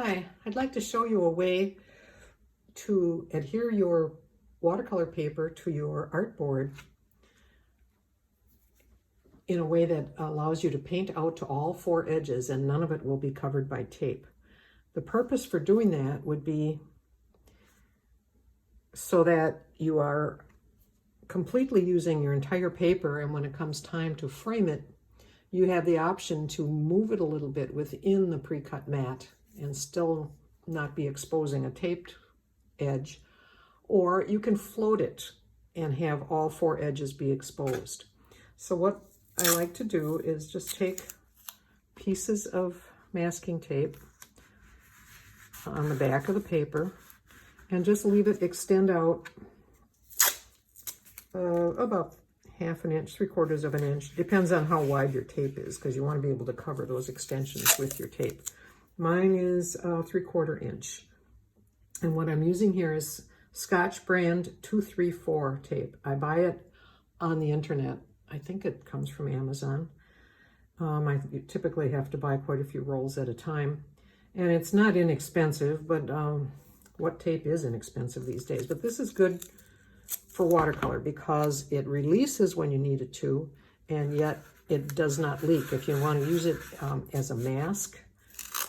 Hi, I'd like to show you a way to adhere your watercolor paper to your artboard in a way that allows you to paint out to all four edges and none of it will be covered by tape. The purpose for doing that would be so that you are completely using your entire paper, and when it comes time to frame it, you have the option to move it a little bit within the pre-cut mat and still not be exposing a taped edge, or you can float it and have all four edges be exposed. So what I like to do is just take pieces of masking tape on the back of the paper and just leave it extend out about half an inch, 3/4 of an inch. Depends on how wide your tape is, because you want to be able to cover those extensions with your tape. Mine is 3/4 inch. And what I'm using here is Scotch brand 234 tape. I buy it on the internet. I think it comes from Amazon. I typically have to buy quite a few rolls at a time. And it's not inexpensive, but what tape is inexpensive these days? But this is good for watercolor because it releases when you need it to, and yet it does not leak. If you want to use it as a mask,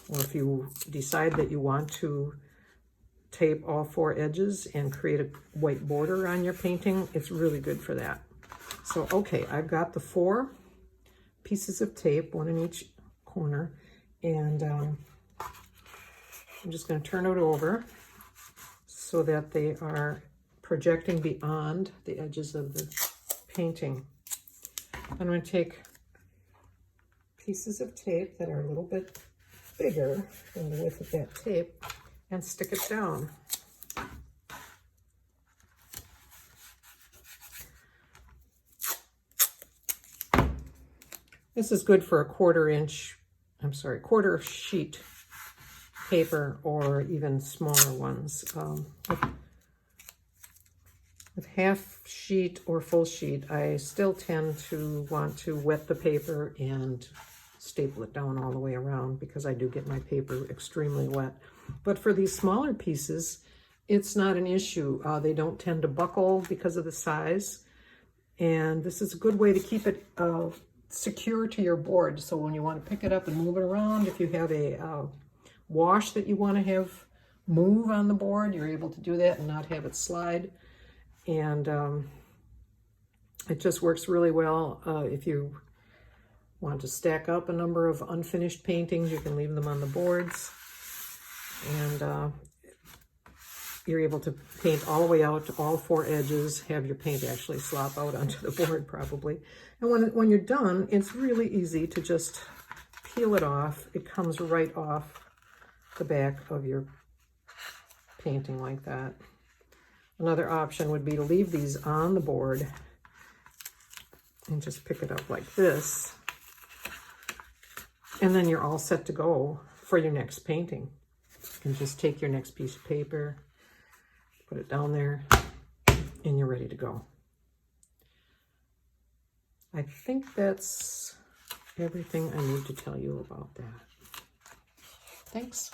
or if you decide that you want to tape all four edges and create a white border on your painting, it's really good for that. So, okay, I've got the four pieces of tape, one in each corner, and I'm just going to turn it over so that they are projecting beyond the edges of the painting. I'm going to take pieces of tape that are a little bit bigger than the width of that tape and stick it down. This is good for a quarter sheet paper, or even smaller ones. With half sheet or full sheet, I still tend to want to wet the paper and staple it down all the way around because I do get my paper extremely wet. But for these smaller pieces, it's not an issue. They don't tend to buckle because of the size. And this is a good way to keep it secure to your board. So when you want to pick it up and move it around, if you have a wash that you want to have move on the board, you're able to do that and not have it slide. And it just works really well. If you want to stack up a number of unfinished paintings, you can leave them on the boards. And you're able to paint all the way out to all four edges, have your paint actually slop out onto the board probably. And when you're done, it's really easy to just peel it off. It comes right off the back of your painting like that. Another option would be to leave these on the board and just pick it up like this. And then you're all set to go for your next painting. You can just take your next piece of paper, put it down there, and you're ready to go. I think that's everything I need to tell you about that. Thanks.